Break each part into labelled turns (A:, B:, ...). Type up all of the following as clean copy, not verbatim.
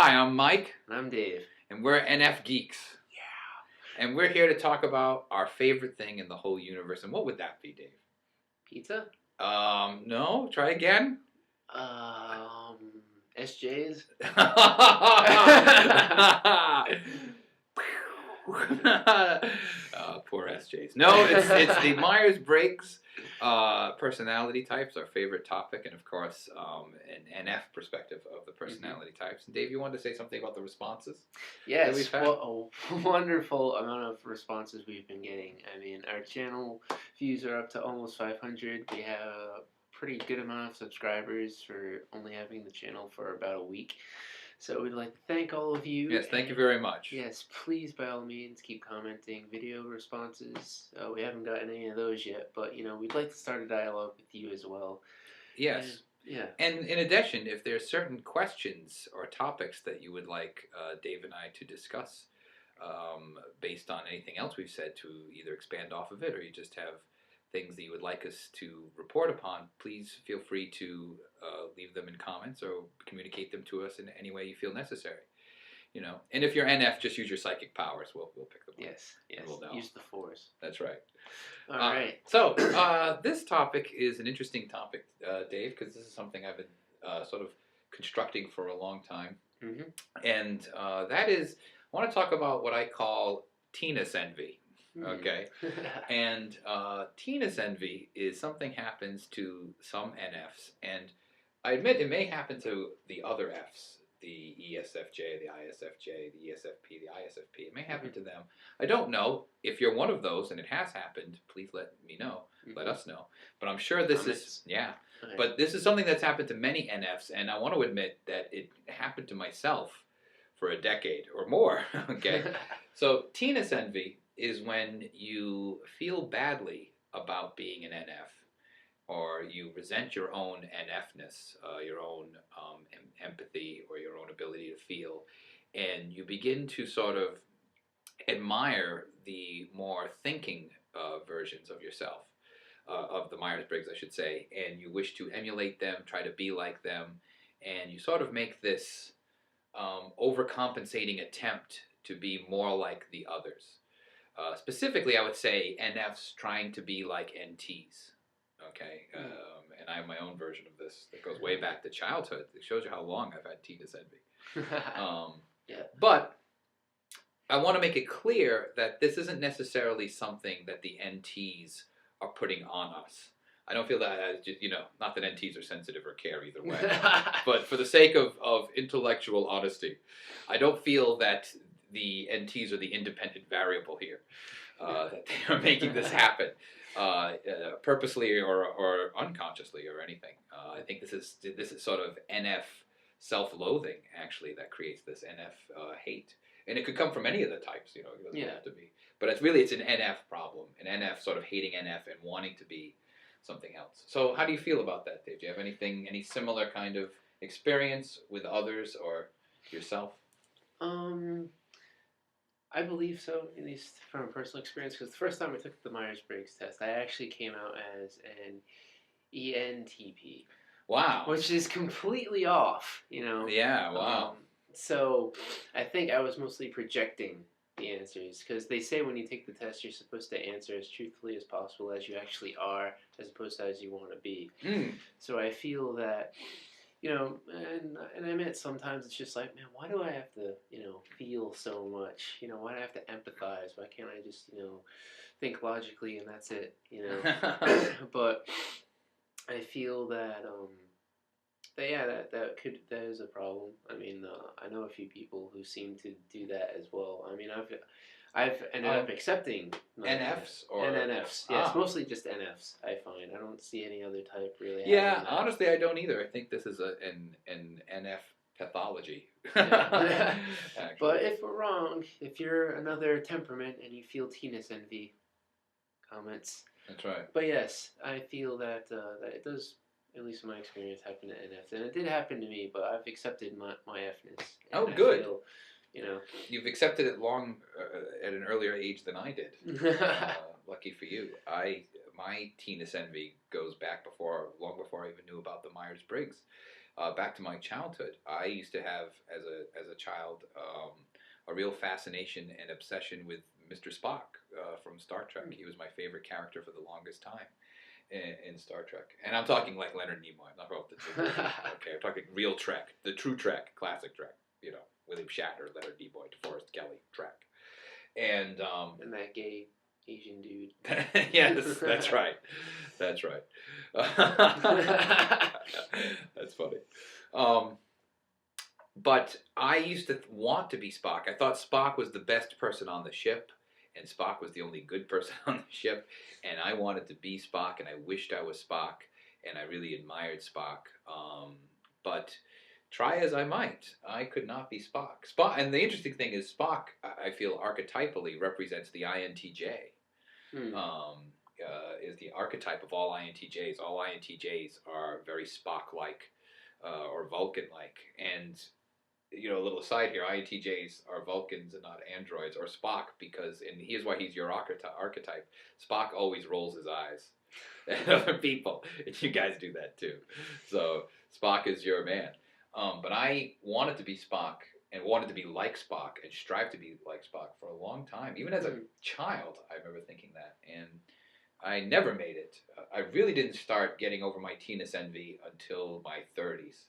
A: Hi, I'm Mike,
B: And I'm Dave.
A: and we're Nfgeeks.
B: Yeah.
A: And we're here to talk about our favorite thing in the whole universe. And what would that be, Dave?
B: Pizza?
A: No, try again.
B: SJs?
A: Poor SJs. No, it's the Myers-Briggs personality types, our favorite topic, and of course, an NF perspective of the personality types. And Dave, you wanted to say something about the responses?
B: Yes,
A: we've had?
B: well, a wonderful amount of responses we've been getting. I mean, our channel views are up to almost 500. We have a pretty good amount of subscribers for only having the channel for about a week. So we'd like to thank all of you.
A: Yes, thank you very much.
B: Yes, please, by all means, keep commenting video responses. We haven't gotten any of those yet, but, we'd like to start a dialogue with you as well.
A: Yes.
B: Yeah.
A: And in addition, if there's certain questions or topics that you would like Dave and I to discuss based on anything else we've said, to either expand off of it, or you just have things that you would like us to report upon, please feel free to leave them in comments or communicate them to us in any way you feel necessary. And if you're NF, just use your psychic powers. We'll pick them up.
B: Yes.
A: We'll
B: Use the force.
A: That's right.
B: All right.
A: So this topic is an interesting topic, Dave, because this is something I've been sort of constructing for a long time.
B: Mm-hmm.
A: And that is, I want to talk about what I call Tness envy. Okay. And Tness envy is something happens to some NFs, and I admit it may happen to the other Fs, the ESFJ, the ISFJ, the ESFP, the ISFP. It may happen to them. I don't know. If you're one of those and it has happened, please let me know. Let us know. But I'm sure this is,
B: Okay.
A: But this is something that's happened to many NFs, and I want to admit that it happened to myself for a decade or more. Okay. So Tness envy is when you feel badly about being an NF, or you resent your own NFness, your own empathy, or your own ability to feel, and you begin to sort of admire the more thinking versions of yourself, of the Myers-Briggs, I should say, and you wish to emulate them, try to be like them, and you sort of make this overcompensating attempt to be more like the others. Specifically, I would say NFs trying to be like NTs. Okay, and I have my own version of this that goes way back to childhood. It shows you how long I've had Tness envy.
B: Yeah.
A: But I want to make it clear that this isn't necessarily something that the NTs are putting on us. I don't feel that as just, not that NTs are sensitive or care either way, but for the sake of intellectual honesty, I don't feel that the NTs are the independent variable here, that they are making this happen purposely or unconsciously or anything. I think this is sort of NF self-loathing, actually, that creates this NF hate. And it could come from any of the types, it doesn't have to be. But it's an NF problem, an NF sort of hating NF and wanting to be something else. So how do you feel about that, Dave? Do you have any similar kind of experience with others or yourself?
B: I believe so, at least from a personal experience, because the first time I took the Myers-Briggs test, I actually came out as an ENTP.
A: Wow.
B: Which is completely off,
A: Yeah, wow.
B: So I think I was mostly projecting the answers, because they say when you take the test, you're supposed to answer as truthfully as possible as you actually are, as opposed to as you want to be. So I feel that, and I admit sometimes it's just like, man, why do I have to, feel so much? Why do I have to empathize? Why can't I just, think logically and that's it, But I feel that, that is a problem. I mean, I know a few people who seem to do that as well. I mean, I've ended up accepting
A: NFs or
B: NFs. Yes, mostly just NFs. I find I don't see any other type really.
A: Yeah, honestly, I don't either. I think this is an NF pathology.
B: Yeah. But if we're wrong, if you're another temperament and you feel Tness envy, comments.
A: That's right.
B: But yes, I feel that that it does, at least in my experience, happen to NFs, and it did happen to me. But I've accepted my Fness.
A: Oh, good.
B: Feel,
A: You've accepted it long at an earlier age than I did. Lucky for you. My Tness envy goes back long before I even knew about the Myers-Briggs. back to my childhood. I used to have, as a child, a real fascination and obsession with Mr. Spock from Star Trek. He was my favorite character for the longest time in Star Trek. And I'm talking like Leonard Nimoy. I'm not about the okay, I'm talking real Trek, the true Trek, classic Trek. You know, William Shatner, Leonard Nimoy, DeForest Kelley, Trek. And
B: that gay Asian dude.
A: yes, that's right. That's right. That's funny. But I used to want to be Spock. I thought Spock was the best person on the ship, and Spock was the only good person on the ship. And I wanted to be Spock, and I wished I was Spock, and I really admired Spock. But try as I might, I could not be Spock. And the interesting thing is, Spock, I feel archetypally represents the INTJ. Is the archetype of all INTJs. All INTJs are very Spock-like or Vulcan-like. And, you know, a little aside here, INTJs are Vulcans and not androids, or Spock, because, and here's why he's your archetype, Spock always rolls his eyes at other people, and you guys do that too. So Spock is your man. But I wanted to be Spock and wanted to be like Spock and strive to be like Spock for a long time. Even as a child, I remember thinking that. And I never made it. I really didn't start getting over my Tness envy until my 30s.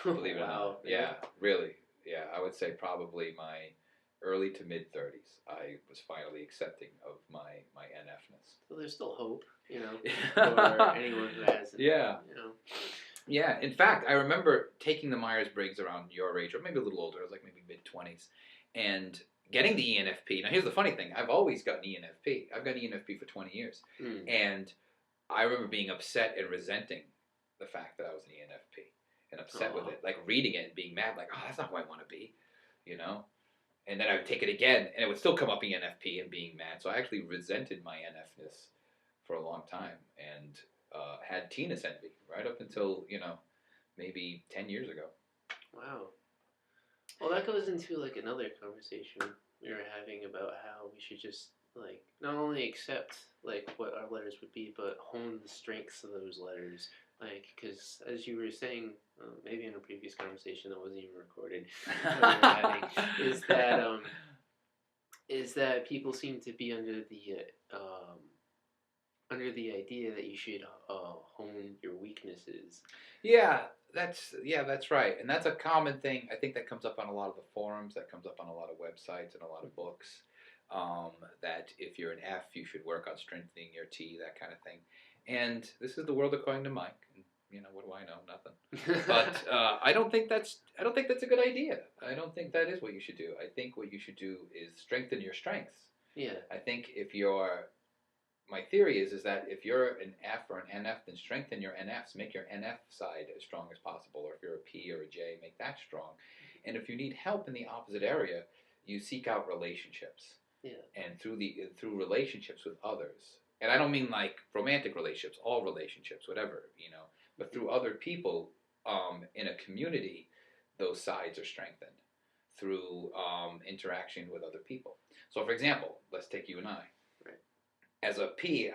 A: Believe it or not. Yeah, really. Yeah, I would say probably my early to mid 30s. I was finally accepting of my NFness.
B: So there's still hope, you know, for anyone who hasn't.
A: Yeah.
B: You know.
A: Yeah, in fact, I remember taking the Myers-Briggs around your age, or maybe a little older. I was like maybe mid-20s, and getting the ENFP. Now, here's the funny thing. I've always gotten ENFP. I've got ENFP for 20 years. And I remember being upset and resenting the fact that I was an ENFP and upset with it. Like reading it and being mad, like, oh, that's not who I want to be, you know? And then I would take it again, and it would still come up ENFP and being mad. So I actually resented my NFness for a long time. And had Tness envy right up until, you know, maybe 10 years ago.
B: Wow. Well, that goes into like another conversation we were having about how we should just like not only accept like what our letters would be, but hone the strengths of those letters. Like, because as you were saying, maybe in a previous conversation that wasn't even recorded, is that people seem to be under the idea that you should hone your weaknesses.
A: Yeah, that's right. And that's a common thing. I think that comes up on a lot of the forums, that comes up on a lot of websites and a lot of books, that if you're an F, you should work on strengthening your T, that kind of thing. And this is the world according to Mike. And, you know, what do I know? Nothing. But I don't think that's a good idea. I don't think that is what you should do. I think what you should do is strengthen your strengths.
B: Yeah.
A: I think my theory is that if you're an F or an NF, then strengthen your NFs. Make your NF side as strong as possible. Or if you're a P or a J, make that strong. And if you need help in the opposite area, you seek out relationships.
B: Yeah.
A: And through relationships with others. And I don't mean like romantic relationships, all relationships, whatever, you know. But through other people in a community, those sides are strengthened through interaction with other people. So, for example, let's take you and I. As a P,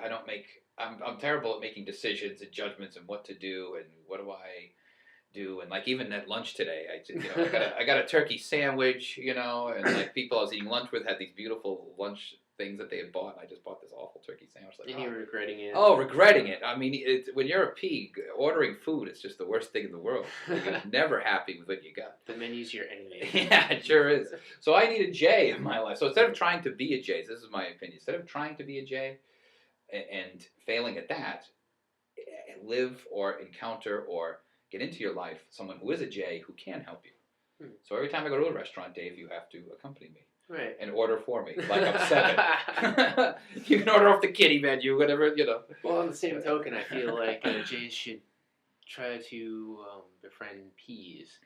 A: I'm terrible at making decisions and judgments and what to do and what do I do, and like even at lunch today, I got a turkey sandwich, you know, and like people I was eating lunch with had these beautiful lunch things that they had bought, and I just bought this awful turkey sandwich. Like,
B: and you were regretting it.
A: Oh, regretting it. I mean, when you're a P, ordering food is just the worst thing in the world. You're never happy with what you got.
B: The menu's your enemy.
A: Yeah, it sure is. So I need a J in my life. So instead of trying to be a J, this is my opinion, instead of trying to be a J and failing at that, live or encounter or get into your life someone who is a J who can help you. So every time I go to a restaurant, Dave, you have to accompany me.
B: Right.
A: And order for me, like I'm 7. You can order off the kiddie menu, whatever, you know.
B: Well, on the same token, I feel like J's should try to befriend P's.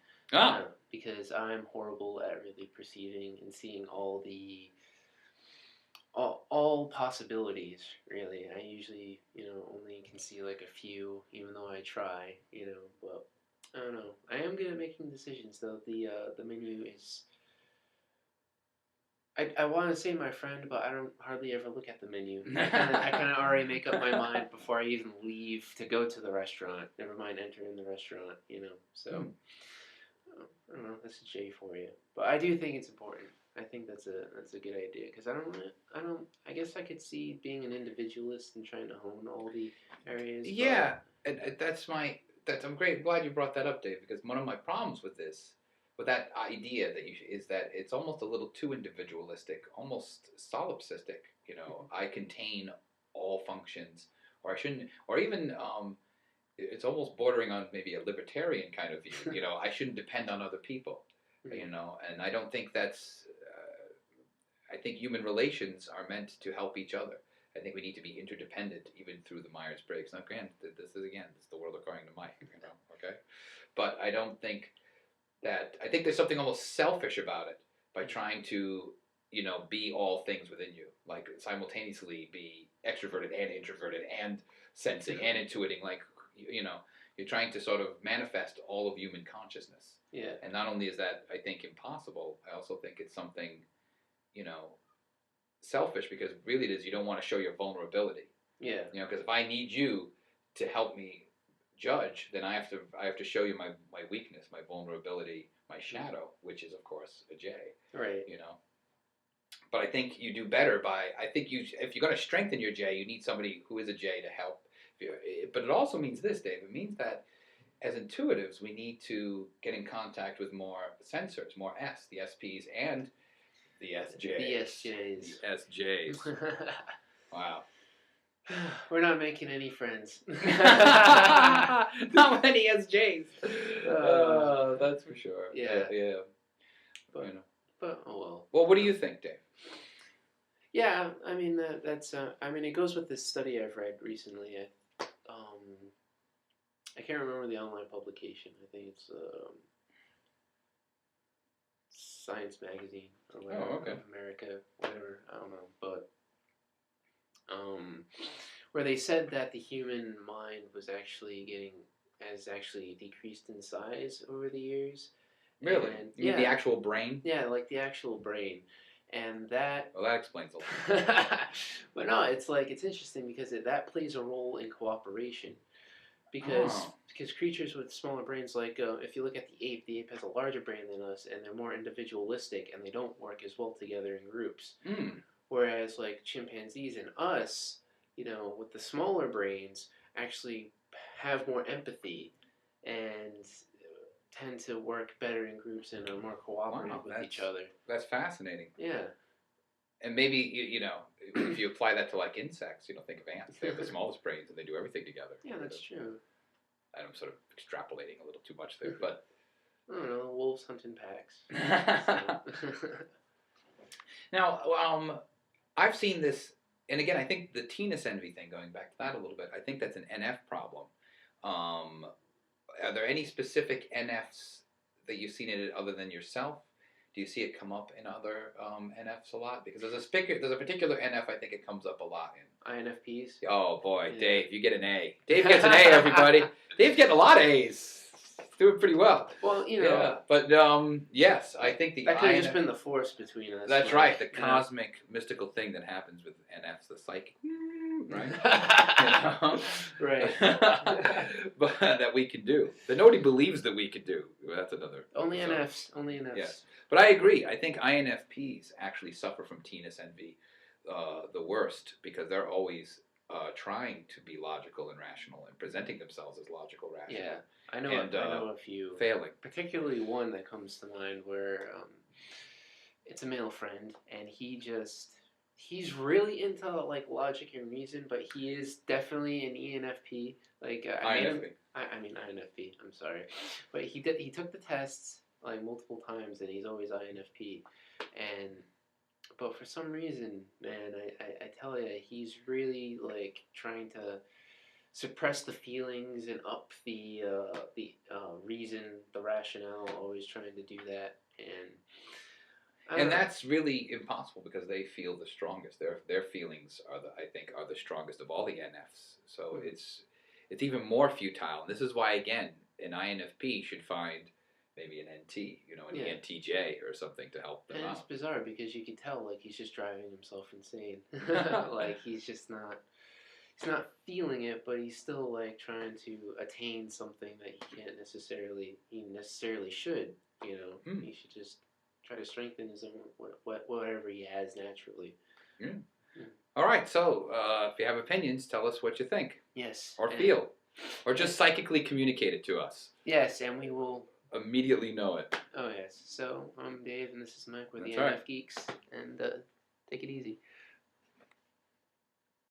B: Because I'm horrible at really perceiving and seeing all possibilities, really. I usually, only can see like a few, even though I try, but I don't know. I am good at making decisions, though. The menu is... I want to say my friend, but I don't hardly ever look at the menu. I kind of already make up my mind before I even leave to go to the restaurant. Never mind entering the restaurant, So, I don't know. That's a J for you. But I do think it's important. I think that's a good idea because I guess I could see being an individualist and trying to hone all the areas.
A: Yeah, and I'm great. Glad you brought that up, Dave, because one of my problems with this, with that idea is that it's almost a little too individualistic, almost solipsistic. I contain all functions, or I shouldn't, or even it's almost bordering on maybe a libertarian kind of view. I shouldn't depend on other people. And I don't think that's. I think human relations are meant to help each other. I think we need to be interdependent, even through the Myers-Briggs. Now, granted, this is the world according to Mike. Okay, but I don't think that. I think there's something almost selfish about it by trying to, be all things within you, like simultaneously be extroverted and introverted and sensing and intuiting. Like, you're trying to sort of manifest all of human consciousness.
B: Yeah.
A: And not only is that, I think, impossible, I also think it's something, selfish, because really it is, you don't want to show your vulnerability.
B: Yeah.
A: Because if I need you to help me judge, then I have to show you my weakness, my vulnerability, my shadow, which is of course a J.
B: Right.
A: But I think you do better if you're going to strengthen your J, you need somebody who is a J to help. But it also means this, Dave. It means that as intuitives, we need to get in contact with more sensors, more S, the SPs, and the SJs.
B: The SJs.
A: The SJs. Wow.
B: We're not making any friends.
A: Not many SJs. That's for sure.
B: Yeah.
A: Yeah.
B: But oh well.
A: Well, what do you think, Dave?
B: Yeah, I mean that's. It goes with this study I've read recently. I can't remember the online publication. I think it's Science Magazine or whatever.
A: Oh, okay.
B: America, whatever. I don't know, but where they said that the human mind has actually decreased in size over the years.
A: Really? You mean the actual brain?
B: Yeah, like the actual brain. And that...
A: Well, that explains a lot.
B: But no, it's interesting because that plays a role in cooperation. Because creatures with smaller brains, if you look at the ape has a larger brain than us, and they're more individualistic, and they don't work as well together in groups. Whereas, chimpanzees and us, with the smaller brains, actually have more empathy and tend to work better in groups and are more cooperative with each other.
A: That's fascinating.
B: Yeah.
A: And maybe, if you apply that to insects, think of ants. They have the smallest brains and they do everything together.
B: Yeah, that's true.
A: I'm sort of extrapolating a little too much there, but...
B: I don't know, wolves hunt in packs.
A: Now, I've seen this, and again, I think the Tness envy thing, going back to that a little bit, I think that's an NF problem. Are there any specific NFs that you've seen in it other than yourself? Do you see it come up in other NFs a lot? Because there's a particular NF I think it comes up a lot in.
B: INFPs?
A: Oh boy, yeah. Dave, you get an A. Dave gets an A, everybody. Dave's getting a lot of A's. Doing pretty well.
B: Well,
A: Yeah, but yes, I think
B: that could have just been the force between us.
A: That's right, the cosmic, mystical thing that happens with NFs, the psychic, right?
B: Right.
A: But that we can do. That nobody believes that we could do. That's another.
B: Only NFs. Only NFs.
A: Yes. But I agree. I think INFPs actually suffer from Tness envy the worst, because they're always trying to be logical and rational and presenting themselves as logical, rational.
B: Yeah. I know a few.
A: Failing.
B: Particularly one that comes to mind where it's a male friend, and he's really into logic and reason, but he is definitely an ENFP.
A: INFP.
B: I mean INFP. I'm sorry, but he took the tests multiple times, and he's always INFP, but for some reason, man, I tell you, he's really trying to suppress the feelings and up the reason, the rationale, always trying to do that, and
A: that's really impossible because they feel the strongest. Their feelings are the strongest of all the NFs. So it's even more futile. And this is why, again, an INFP should find maybe an NT, an
B: Yeah.
A: ENTJ or something to help them
B: And it's
A: out.
B: bizarre because you can tell like he's just driving himself insane. Like he's not feeling it, but he's still like trying to attain something that he necessarily should. He should just try to strengthen his own whatever he has naturally.
A: Mm. All right, so if you have opinions, tell us what you think.
B: Yes.
A: Or feel. Or just psychically communicate it to us.
B: Yes, and we will
A: immediately know it.
B: Oh, yes. So, I'm Dave, and this is Mike. We're the
A: That's right.
B: Nfgeeks, and take it easy.